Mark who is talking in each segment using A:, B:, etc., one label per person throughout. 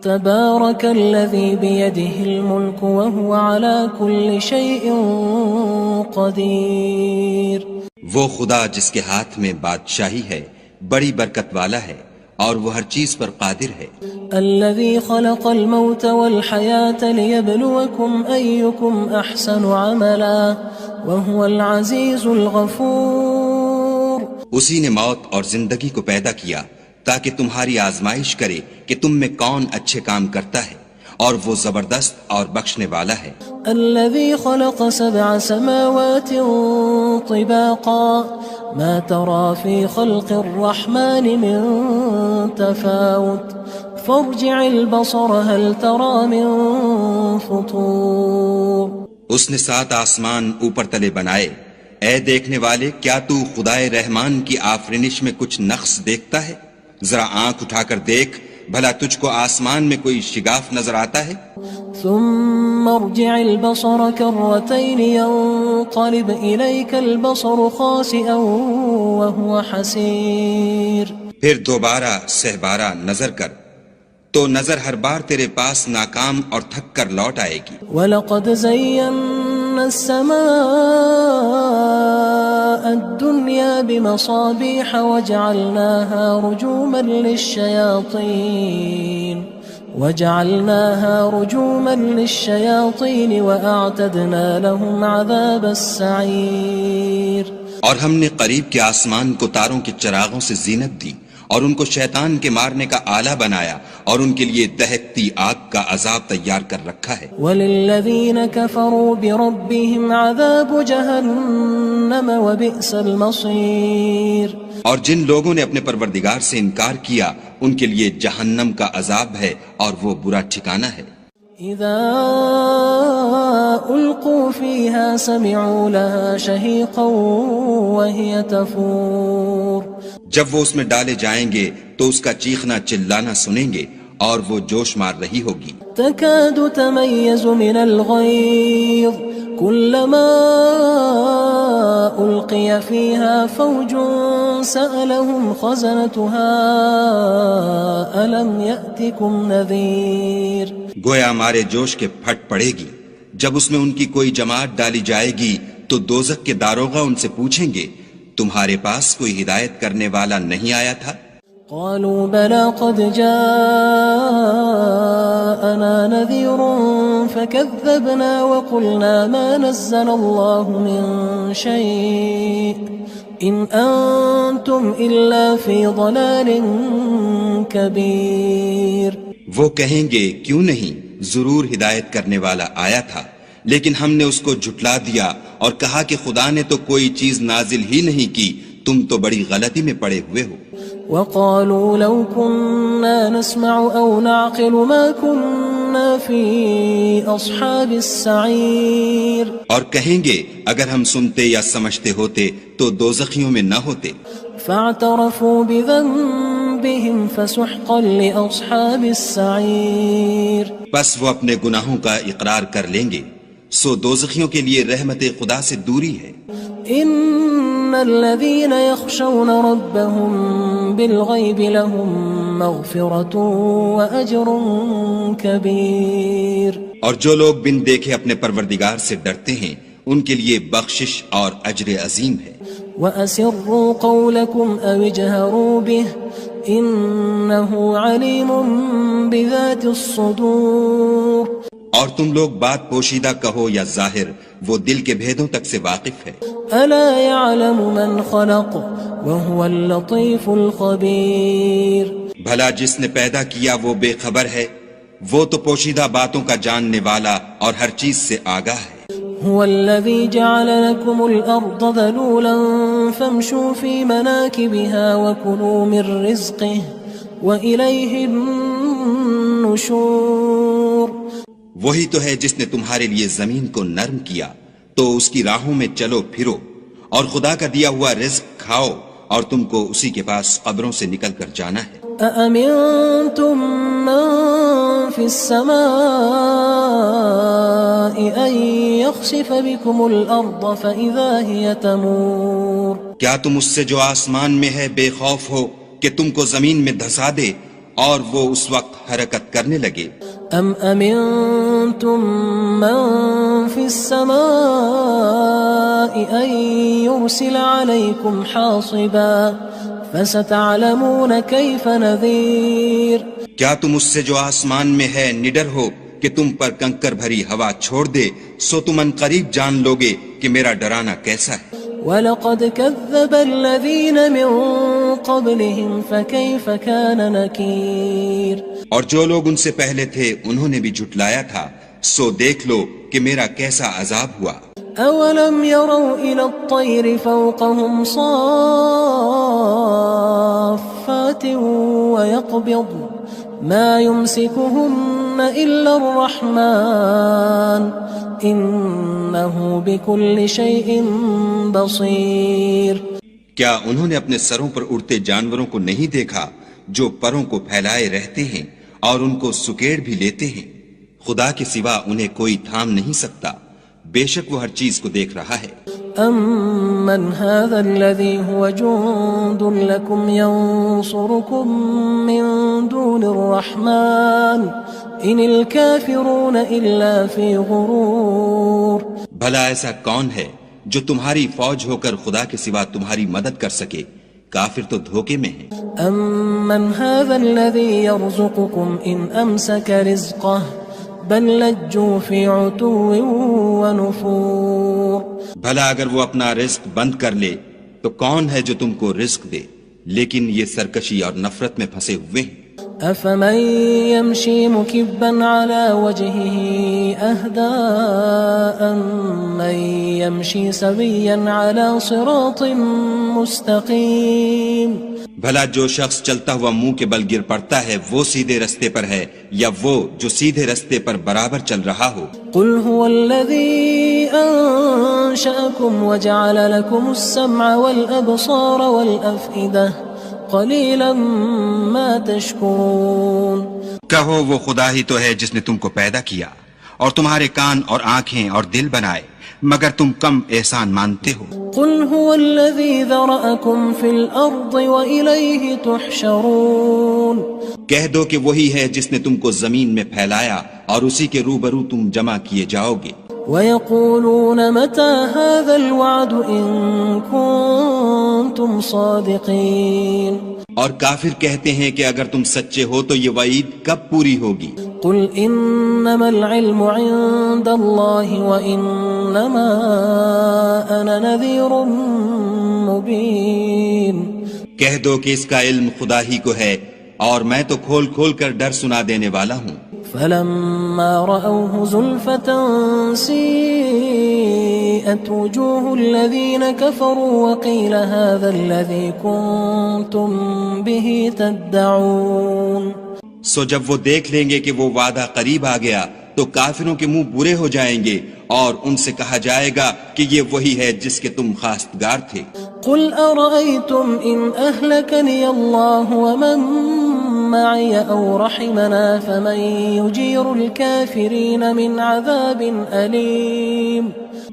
A: تبارك الذي بيده الملك وهو على كل شيء قدير.
B: وہ خدا جس کے ہاتھ میں بادشاہی ہے بڑی برکت والا ہے اور وہ ہر چیز پر قادر ہے.
A: الذي خلق الموت والحياة ليبلوكم أيكم أحسن عملا وهو العزيز الغفور.
B: اسی نے موت اور زندگی کو پیدا کیا تاکہ تمہاری آزمائش کرے کہ تم میں کون اچھے کام کرتا ہے اور وہ زبردست اور بخشنے والا ہے.
A: الذي خلق 7 سماوات طباقا ما ترى في خلق الرحمن من تفاوت فارجع البصر هل ترى من فطور.
B: اس نے 7 آسمان اوپر تلے بنائے. اے دیکھنے والے، کیا تو خدائے رحمان کی آفرینش میں کچھ نقص دیکھتا ہے؟ ذرا آنکھ اٹھا کر دیکھ، بھلا تجھ کو آسمان میں کوئی شگاف نظر آتا ہے؟
A: ثم ارجع البصر كرتين ينقلب إليك البصر خاسئا وهو حسير.
B: پھر دوبارہ سہبارہ نظر کر تو نظر ہر بار تیرے پاس ناکام اور تھک کر لوٹ آئے گی.
A: وَلَقَدْ زَيَّنَّا السَّمَاءَ الدُّنْيَا بِمَصَابِيحَ وَجَعَلْنَاهَا رُجُومًا لِلشَّيَاطِينِ وَأَعْتَدْنَا لَهُمْ عَذَابَ السَّعِيرِ.
B: اور ہم نے قریب کے آسمان کو تاروں کے چراغوں سے زینت دی اور ان کو شیطان کے مارنے کا آلہ بنایا اور ان کے لیے دہکتی آگ کا عذاب تیار کر رکھا ہے.
A: وَلِلَّذِينَ كَفَرُوا بِرَبِّهِمْ عَذَابُ جَهَنَّمَ وَبِئْسَ الْمَصِيرُ.
B: اور جن لوگوں نے اپنے پروردگار سے انکار کیا ان کے لیے جہنم کا عذاب ہے اور وہ برا ٹھکانہ ہے.
A: اذا القوا فيها سمعوا لها شهيقا وهي تفور.
B: جب وہ اس میں ڈالے جائیں گے تو اس کا چیخنا چلانا سنیں گے اور وہ جوش مار رہی ہوگی.
A: تكاد تميز من الغيظ كلما ألقي فيها فوج سألهم خزنتها ألم يأتكم نذير.
B: گویا ہمارے جوش کے پھٹ پڑے گی. جب اس میں ان کی کوئی جماعت ڈالی جائے گی تو دوزخ کے داروغہ ان سے پوچھیں گے تمہارے پاس کوئی ہدایت کرنے والا نہیں آیا تھا؟
A: قالوا بلى قد جاءنا نذير فكذبنا وقلنا ما نزل الله من شيء إن أنتم إلا في ضلال كبير.
B: وہ کہیں گے کیوں نہیں، ضرور ہدایت کرنے والا آیا تھا، لیکن ہم نے اس کو جھٹلا دیا اور کہا کہ خدا نے تو کوئی چیز نازل ہی نہیں کی، تم تو بڑی غلطی میں پڑے ہوئے ہو.
A: وقالوا لو كنا نسمع أو نعقل ما كنا في أصحاب السعير.
B: اور کہیں گے اگر ہم سنتے یا سمجھتے ہوتے تو دوزخیوں میں نہ ہوتے.
A: فاعترفوا بذنبهم فسحقا لأصحاب السعير.
B: بس وہ اپنے گناہوں کا اقرار کر لیں گے، سو دوزخیوں کے لیے رحمت خدا سے دوری ہے.
A: ان الذين يخشون ربهم بالغيب لهم مغفرة واجر كبير.
B: اور جو لوگ بن دیکھے اپنے پروردگار سے ڈرتے ہیں ان کے لیے بخشش اور اجر عظیم ہے.
A: وَأَسِرُّوا قَوْلَكُمْ أَوِ اجْهَرُوا بِهِ إِنَّهُ عَلِيمٌ بِذَاتِ الصُّدُورِ.
B: اور تم لوگ بات پوشیدہ کہو یا ظاہر، وہ دل کے بھیدوں تک سے واقف ہے.
A: أَلَا يَعْلَمُ مَنْ خَلَقَ وَهُوَ اللَّطِيفُ الْخَبِيرُ.
B: بھلا جس نے پیدا کیا وہ بے خبر ہے، وہ تو پوشیدہ باتوں کا جاننے والا اور ہر چیز سے آگاہ ہے.
A: هو الذي جعل لكم الأرض ذلولا فامشوا في مناكبها وكلوا من رزقه وإليه النشور.
B: وہی تو ہے جس نے تمہارے لیے زمین کو نرم کیا تو اس کی راہوں میں چلو پھرو اور خدا کا دیا ہوا رزق کھاؤ اور تم کو اسی کے پاس قبروں سے نکل کر جانا ہے.
A: أأمنتم من في السماء أن يخسف بكم الأرض فإذا هي تمور.
B: کیا تم اس سے جو آسمان میں ہے بے خوف ہو کہ تم کو زمین میں دھسا دے اور وہ اس وقت حرکت کرنے لگے.
A: ام امنتم من في السماء ان يرسل عليكم حاصبا فستعلمون كيف نذير.
B: کیا تم اس سے جو آسمان میں ہے نڈر ہو کہ تم پر کنکر بھری ہوا چھوڑ دے؟ سو تم ان قریب جان لوگے کہ میرا ڈرانا کیسا ہے.
A: وَلَقَدْ كَذَّبَ الَّذِينَ مِن قَبْلِهِمْ فَكَيْفَ كَانَ نَكِيرٌ. اور جو لوگ ان سے پہلے تھے انہوں نے بھی جھٹلایا تھا، سو دیکھ لو کہ میرا کیسا عذاب ہوا. أَوَلَمْ يَرَوْا إِلَى الطَّيْرِ فَوْقَهُمْ صَافَّاتٍ وَيَقْبِضْنَ مَا يُمْسِكُهُنَّ إِلَّا الرَّحْمَنُ إِنَّهُ بِكُلِّ شَيْءٍ بَصِيرٌ.
B: کیا انہوں نے اپنے سروں پر اڑتے جانوروں کو نہیں دیکھا جو پروں کو پھیلائے رہتے ہیں اور ان کو سکیڑ بھی لیتے ہیں؟ خدا کے سوا انہیں کوئی تھام نہیں سکتا، بے شک وہ ہر چیز کو دیکھ رہا ہے.
A: أَمَّنْ هَذَا الَّذِي هُوَ جُندٌ لَكُمْ يَنصُرُكُم مِّن دُونِ الرَّحْمَنِ إِنِ الْكَافِرُونَ إِلَّا فِي غُرُورٍ.
B: بھلا ایسا کون ہے جو تمہاری فوج ہو کر خدا کے سوا تمہاری مدد کر سکے؟ کافر تو دھوکے میں ہیں.
A: أَمَّنْ هَذَا الَّذِي يَرْزُقُكُمْ إِنْ أَمْسَكَ رِزْقَهُ بَلْ لَجُّوا فِي عُتُوٍّ وَنُفُورٍ.
B: بھلا اگر وہ اپنا رزق بند کر لے تو کون ہے جو تم کو رزق دے؟ لیکن یہ سرکشی اور نفرت میں پھنسے ہوئے ہیں.
A: أَفَمَن يَمْشِي مُكِبًّا عَلَى وَجْهِهِ أَهْدَىٰ أَمَّن يَمْشِي سَوِيًّا عَلَى صِرَاطٍ مُّسْتَقِيمٍ.
B: بھلا جو شخص چلتا ہوا منہ کے بل گر پڑتا ہے وہ سیدھے رستے پر ہے یا وہ جو سیدھے رستے پر برابر چل رہا ہو؟
A: قُلْ هُوَ الَّذِي أَنشَأَكُمْ وَجَعَلَ لَكُمُ السَّمْعَ وَالْأَبْصَارَ وَالْأَفْئِدَةَ قَلِيلًا مَا تَشْكُرُونَ.
B: کہو وہ خدا ہی تو ہے جس نے تم کو پیدا کیا اور تمہارے کان اور آنکھیں اور دل بنائے، مگر تم کم احسان مانتے ہو.
A: قُلْ هُوَ الَّذِي ذَرَأَكُمْ فِي الْأَرْضِ وَإِلَيْهِ تُحْشَرُونَ.
B: کہہ دو کہ وہی ہے جس نے تم کو زمین میں پھیلایا اور اسی کے روبرو تم جمع کیے جاؤ گے.
A: وَيَقُولُونَ مَتَى هَذَا الْوَعْدُ إِن كُنتُمْ صَادِقِينَ.
B: اور کافر کہتے ہیں کہ اگر تم سچے ہو تو یہ وعید کب پوری ہوگی؟
A: قُلْ إِنَّمَا الْعِلْمُ عِندَ اللَّهِ وَإِنَّمَا أَنَا نَذِيرٌ مُّبِينٌ. کہہ
B: دو کہ اس کا علم خدا ہی کو ہے اور میں تو کھول کھول کر ڈر سنا دینے والا ہوں.
A: فَلَمَّا رَأَوْهُ زُلْفَةً سِيئَتْ وُجُوهُ الَّذِينَ كَفَرُوا وَقِيلَ هَذَا الَّذِي كُنتُم بِهِ تَدَّعُونَ.
B: سو جب وہ دیکھ لیں گے کہ وہ وعدہ قریب آ گیا تو کافروں کے منہ برے ہو جائیں گے اور ان سے کہا جائے گا کہ یہ وہی ہے جس کے تم خواستگار تھے.
A: قُلْ أَرَأَيْتُمْ إِنْ أَهْلَكَنِيَ اللَّهُ وَمَن مَّعِيَ أَوْ رَحِمَنَا فَمَن يُجِيرُ الْكَافِرِينَ مِنْ عَذَابٍ أَلِيمٍ.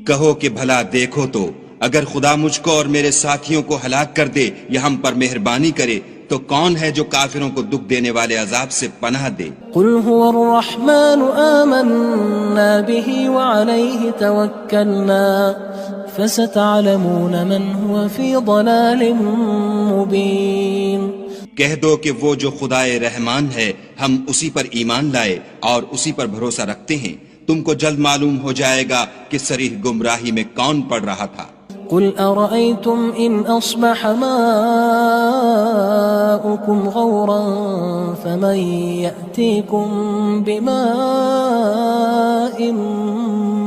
B: کہو کہ بھلا دیکھو تو اگر خدا مجھ کو اور میرے ساتھیوں کو ہلاک کر دے یا ہم پر مہربانی کرے تو کون ہے جو کافروں کو دکھ دینے والے عذاب سے پناہ دے؟
A: قُلْ هُوَ الرَّحْمَنُ آمَنَّا بِهِ وَعَلَيْهِ تَوَكَّلْنَا فَسَتَعْلَمُونَ مَنْ هُوَ فِي ضَلَالٍ مُّبِينٍ.
B: کہہ دو کہ وہ جو خدائے رحمان ہے ہم اسی پر ایمان لائے اور اسی پر بھروسہ رکھتے ہیں، تم کو جلد معلوم ہو جائے گا کہ صریح گمراہی میں کون پڑ رہا تھا.
A: قُلْ أَرَأَيْتُمْ إِنْ أَصْبَحَ مَاؤُكُمْ غَوْرًا فَمَن يَأْتِيكُم بِمَاءٍ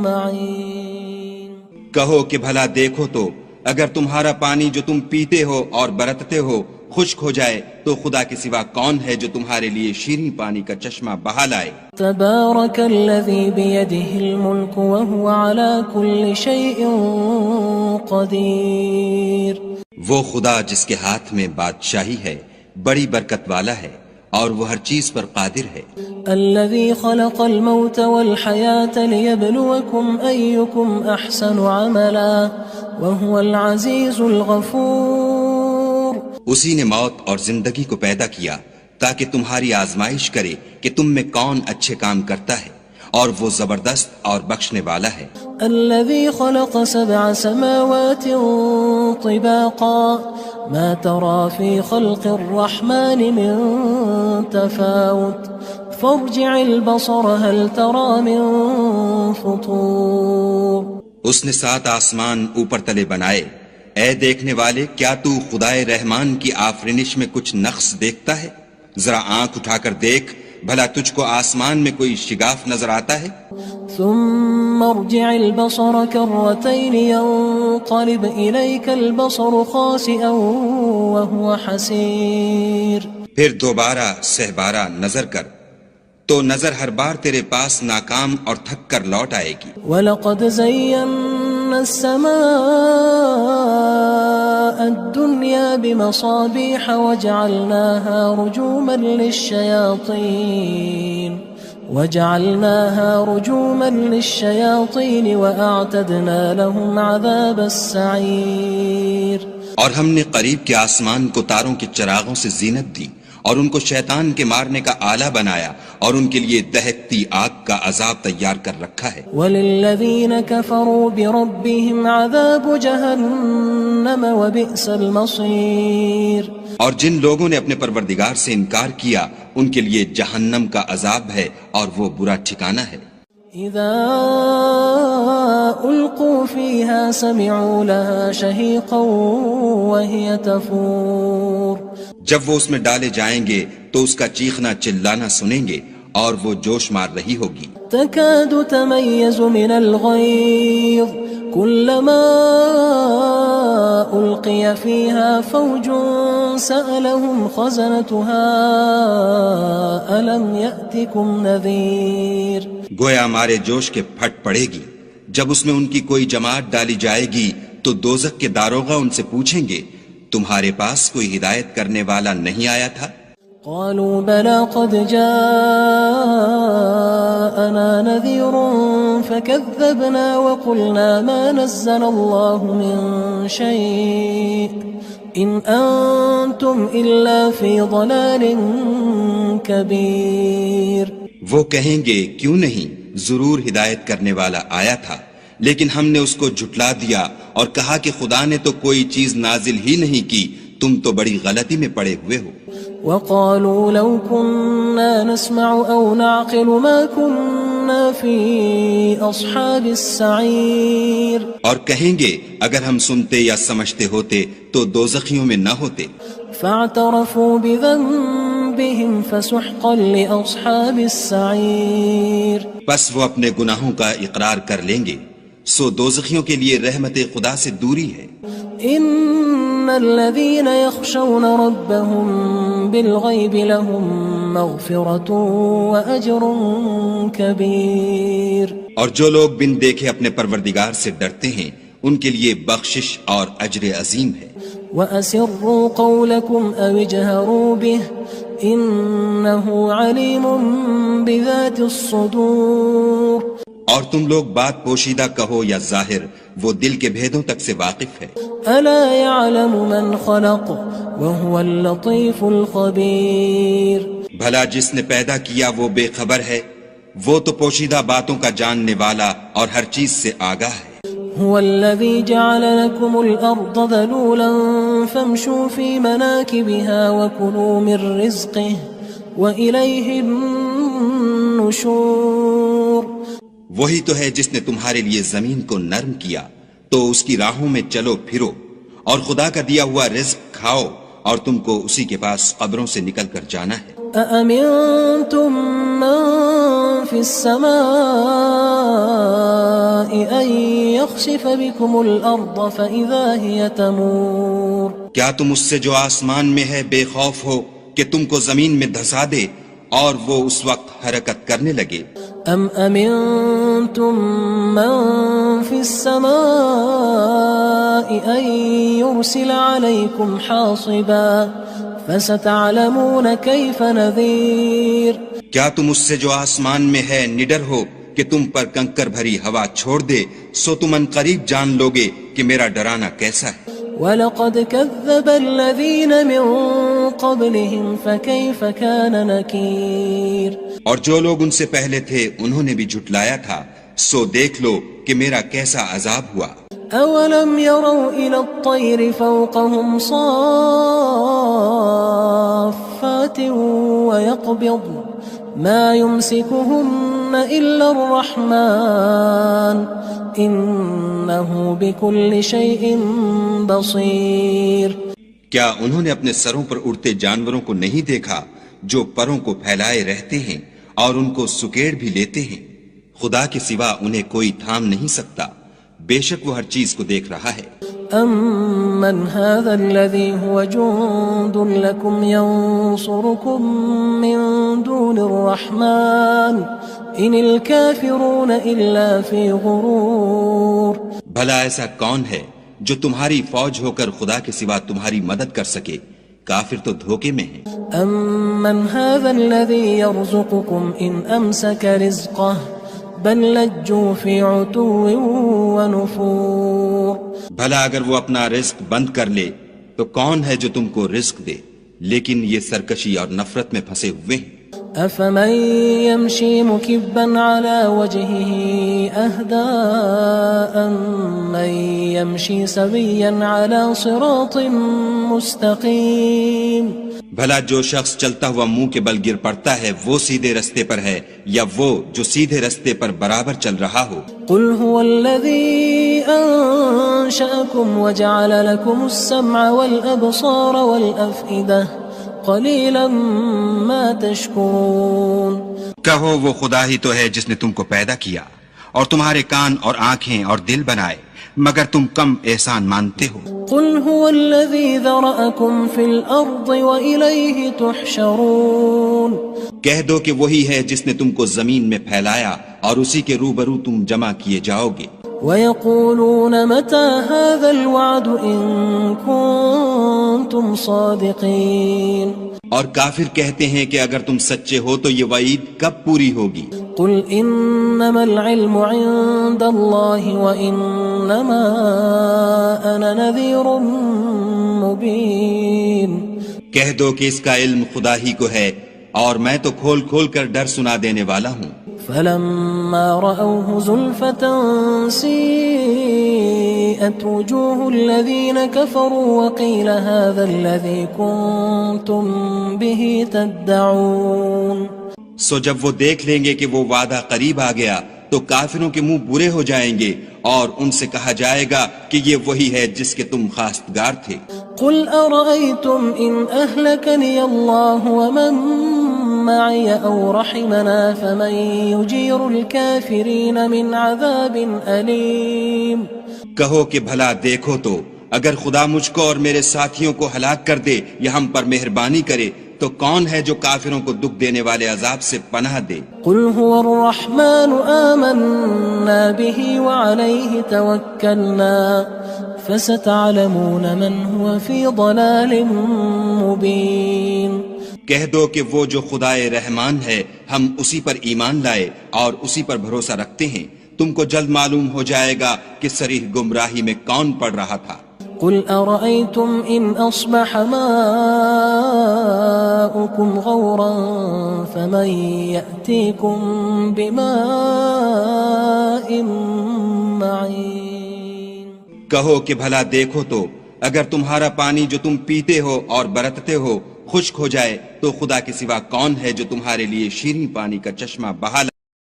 A: مَّعِينٍ.
B: کہو کہ بھلا دیکھو تو اگر تمہارا پانی جو تم پیتے ہو اور برتتے ہو خشک ہو جائے تو خدا کے سوا کون ہے جو تمہارے لیے شیریں پانی کا چشمہ بہا لائے.
A: تبارک الذی بیدہ الملک وہو علی کل شیء قدیر.
B: وہ خدا جس کے ہاتھ میں بادشاہی ہے بڑی برکت والا ہے اور وہ ہر چیز پر قادر ہے.
A: الذي خلق الموت والحياة ليبلوكم أيكم أحسن عملا وهو العزيز الغفور.
B: اسی نے موت اور زندگی کو پیدا کیا
A: تاکہ تمہاری آزمائش کرے کہ تم میں کون اچھے کام کرتا ہے، اور وہ زبردست اور بخشنے والا ہے۔
C: الذي خلق 7 سماوات طباقا ما ترى في خلق الرحمن من تفاوت فارجع البصر هل ترى من فطور۔
A: اس نے 7 آسمان اوپر تلے بنائے، اے دیکھنے والے کیا تو خدائے رحمان کی آفرینش میں کچھ نقص دیکھتا ہے؟ ذرا آنکھ اٹھا کر دیکھ، بھلا تجھ کو آسمان میں کوئی شگاف نظر آتا ہے؟
C: ثم ارجع البصر كرتين ينقلب إليك البصر خاسئا وهو حسير۔
A: پھر دوبارہ سہبارہ نظر کر تو نظر ہر بار تیرے پاس ناکام اور تھک کر لوٹ آئے گی۔
C: وَلَقَدْ زَيَّنَّا السَّمَاءَ الدُّنْيَا بِمَصَابِيحَ وَجَعَلْنَاهَا رُجُومًا لِلشَّيَاطِينِ وَأَعْتَدْنَا لَهُمْ عَذَابَ السَّعِيرِ۔
A: اور ہم نے قریب کے آسمان کو تاروں کے چراغوں سے زینت دی، اور ان کو شیطان کے مارنے کا آلہ بنایا، اور ان کے لیے دہکتی آگ کا عذاب تیار کر رکھا ہے۔
C: وَلِلَّذِينَ كَفَرُوا بِرَبِّهِمْ عَذَابُ جَهَنَّمَ وَبِئْسَ الْمَصِيرُ۔
A: اور جن لوگوں نے اپنے پروردگار سے انکار کیا ان کے لیے جہنم کا عذاب ہے، اور وہ برا ٹھکانہ ہے۔
C: اذا القوا فيها سمعوا لها شهيقا وهي تفور۔
A: جب وہ اس میں ڈالے جائیں گے تو اس کا چیخنا چلانا سنیں گے، اور وہ جوش مار رہی ہوگی۔
C: تكاد تميز من الغيظ كلما ألقي فيها فوج سألهم خزنتها ألم يأتكم نذير۔
A: گویا مارے جوش کے پھٹ پڑے گی جب اس میں ان کی کوئی جماعت ڈالی جائے گی تو دوزخ کے داروغہ ان سے پوچھیں گے تمہارے پاس کوئی ہدایت کرنے والا نہیں آیا تھا؟
C: قالوا بلى قد جاءنا نذير فكذبنا وقلنا ما نزل الله من شيء إن أنتم إلا في ضلال كبير۔
A: وہ کہیں گے کیوں نہیں، ضرور ہدایت کرنے والا آیا تھا، لیکن ہم نے اس کو جھٹلا دیا اور کہا کہ خدا نے تو کوئی چیز نازل ہی نہیں کی، تم تو بڑی غلطی میں پڑے ہوئے ہو۔
C: وقالوا لو كنا نسمع أو نعقل ما كنا في أصحاب السعير۔
A: اور کہیں گے اگر ہم سنتے یا سمجھتے ہوتے تو دوزخیوں میں نہ ہوتے۔
C: فاعترفوا بذنبهم فسحقا لأصحاب السعير۔
A: بس وہ اپنے گناہوں کا اقرار کر لیں گے، سو دوزخیوں کے لیے رحمت خدا سے دوری ہے۔
C: ان الذين يخشون ربهم بالغيب لهم مغفرة واجر كبير۔
A: اور جو لوگ بن دیکھے اپنے پروردگار سے ڈرتے ہیں ان کے لیے بخشش اور اجر عظیم ہے۔
C: واسروا قولكم او اجهروا به انه عليم بذات الصدور۔
A: اور تم لوگ بات پوشیدہ کہو یا ظاہر، وہ دل کے بھیدوں تک سے واقف ہے۔
C: الا يعلم من خلق وهو اللطيف الخبير۔
A: بھلا جس نے پیدا کیا وہ بے خبر ہے، وہ تو پوشیدہ باتوں کا جاننے والا اور ہر چیز سے آگاہ ہے۔
C: هو الذي جعل لكم الأرض ذلولا فامشوا في مناكبها وكلوا من رزقه وإليه النشور۔
A: وہی تو ہے جس نے تمہارے لیے زمین کو نرم کیا تو اس کی راہوں میں چلو پھرو، اور خدا کا دیا ہوا رزق کھاؤ، اور تم کو اسی کے پاس قبروں سے نکل کر جانا ہے۔
C: أأمنتم من في السماء أن يخسف بكم الأرض فإذا هي تمور۔
A: کیا تم اس سے جو آسمان میں ہے بے خوف ہو کہ تم کو زمین میں دھسا دے اور وہ اس وقت حرکت کرنے لگے؟
C: ام امنتم من في السماء ان يرسل عليكم حاصبا فستعلمون كيف نذير۔
A: کیا تم اس سے جو آسمان میں ہے نڈر ہو کہ تم پر کنکر بھری ہوا چھوڑ دے، سو تم ان قریب جان لوگے کہ میرا ڈرانا کیسا ہے۔
C: وَلَقَدْ كَذَّبَ الَّذِينَ مِن قبلهم فكيف كان نكير
A: اور جو لوگ ان سے پہلے تھے انہوں نے بھی جھٹلایا تھا، سو دیکھ لو کہ میرا کیسا عذاب ہوا۔
C: أولم يروا إلى الطير فوقهم صافات ويقبضن ما يمسكهن إلا الرحمن إنه بكل شيء بصير۔
B: کیا انہوں نے اپنے سروں پر اڑتے جانوروں کو نہیں دیکھا جو پروں کو پھیلائے رہتے ہیں اور ان کو سکیڑ بھی لیتے ہیں؟ خدا کے سوا انہیں کوئی تھام نہیں سکتا، بے شک وہ ہر چیز کو دیکھ رہا ہے۔
C: أَمَّنْ هَذَا الَّذِي هُوَ جُندٌ لَكُمْ يَنصُرُكُم مِّن دُونِ الرَّحْمَٰنِ إِنِ الْكَافِرُونَ إِلَّا فِي غُرُورٍ۔
B: بھلا ایسا کون ہے جو تمہاری فوج ہو کر خدا کے سوا تمہاری مدد کر سکے؟ کافر تو دھوکے میں ہیں۔
C: أَمَّنْ هَذَا الَّذِي يَرْزُقُكُمْ إِنْ أَمْسَكَ رِزْقَهُ بل لجوا فی عتو ونفور۔
B: بھلا اگر وہ اپنا رزق بند کر لے تو کون ہے جو تم کو رزق دے، لیکن یہ سرکشی اور نفرت میں پھنسے ہوئے ہیں۔
C: افمن يمشي مكبا على وجهه اهدى أمن يمشي سويا على صراط مستقيم۔
B: بھلا جو شخص چلتا ہوا منہ کے بل گر پڑتا ہے وہ سیدھے رستے پر ہے یا وہ جو سیدھے رستے پر برابر چل رہا ہو؟
C: قل هو الذي أنشأكم وجعل لكم السمع والأبصار والأفئدة قلیلا ما تشکرون۔
B: کہو وہ خدا ہی تو ہے جس نے تم کو پیدا کیا اور تمہارے کان اور آنکھیں اور دل بنائے، مگر تم کم احسان مانتے ہو۔
C: قل هو الذی ذرأکم فی الارض وإلیہ تحشرون۔
B: کہہ دو کہ وہی ہے جس نے تم کو زمین میں پھیلایا اور اسی کے روبرو تم جمع کیے جاؤ گے۔
C: وَيَقُولُونَ مَتَى هَذَا الْوَعْدُ إِن كُنتُمْ صَادِقِينَ۔
B: اور کافر کہتے ہیں کہ اگر تم سچے ہو تو یہ وعید کب پوری ہوگی؟
C: قُلْ إِنَّمَا الْعِلْمُ عِندَ اللَّهِ وَإِنَّمَا أَنَا نَذِيرٌ مُبِينٌ۔
B: کہہ دو کہ اس کا علم خدا ہی کو ہے اور میں تو کھول کھول کر ڈر سنا دینے والا ہوں۔
C: فلما رأوه زلفة سيئت وجوه الذين كفروا وقيل هذا الذي كنتم به تدعون۔
B: سو جب وہ دیکھ لیں گے کہ وہ وعدہ قریب آ گیا تو کافروں کے منہ برے ہو جائیں گے اور ان سے کہا جائے گا کہ یہ وہی ہے جس کے تم خواستگار تھے۔
C: قل أرأيتم إن أهلكني الله ومن معي أو رحمنا فمن يجير الكافرين من عذاب أليم۔
B: کہو کہ بھلا دیکھو تو اگر خدا مجھ کو اور میرے ساتھیوں کو ہلاک کر دے یا ہم پر مہربانی کرے تو کون ہے جو کافروں کو دکھ دینے والے عذاب سے پناہ دے؟
C: قل هو الرحمن آمنا به وعليه توكلنا فستعلمون من هو في ضلال مبين۔
B: کہہ دو کہ وہ جو خدائے رحمان ہے ہم اسی پر ایمان لائے اور اسی پر بھروسہ رکھتے ہیں، تم کو جلد معلوم ہو جائے گا کہ صریح گمراہی میں کون پڑ رہا تھا۔
C: قل أرأيتم إن أصبح ماؤكم غورا فمن يأتيكم بماء معين۔
B: کہو کہ بھلا دیکھو تو اگر تمہارا پانی جو تم پیتے ہو اور برتتے ہو خشک ہو جائے تو خدا کے سوا کون ہے جو تمہارے لیے شیریں پانی کا چشمہ بہا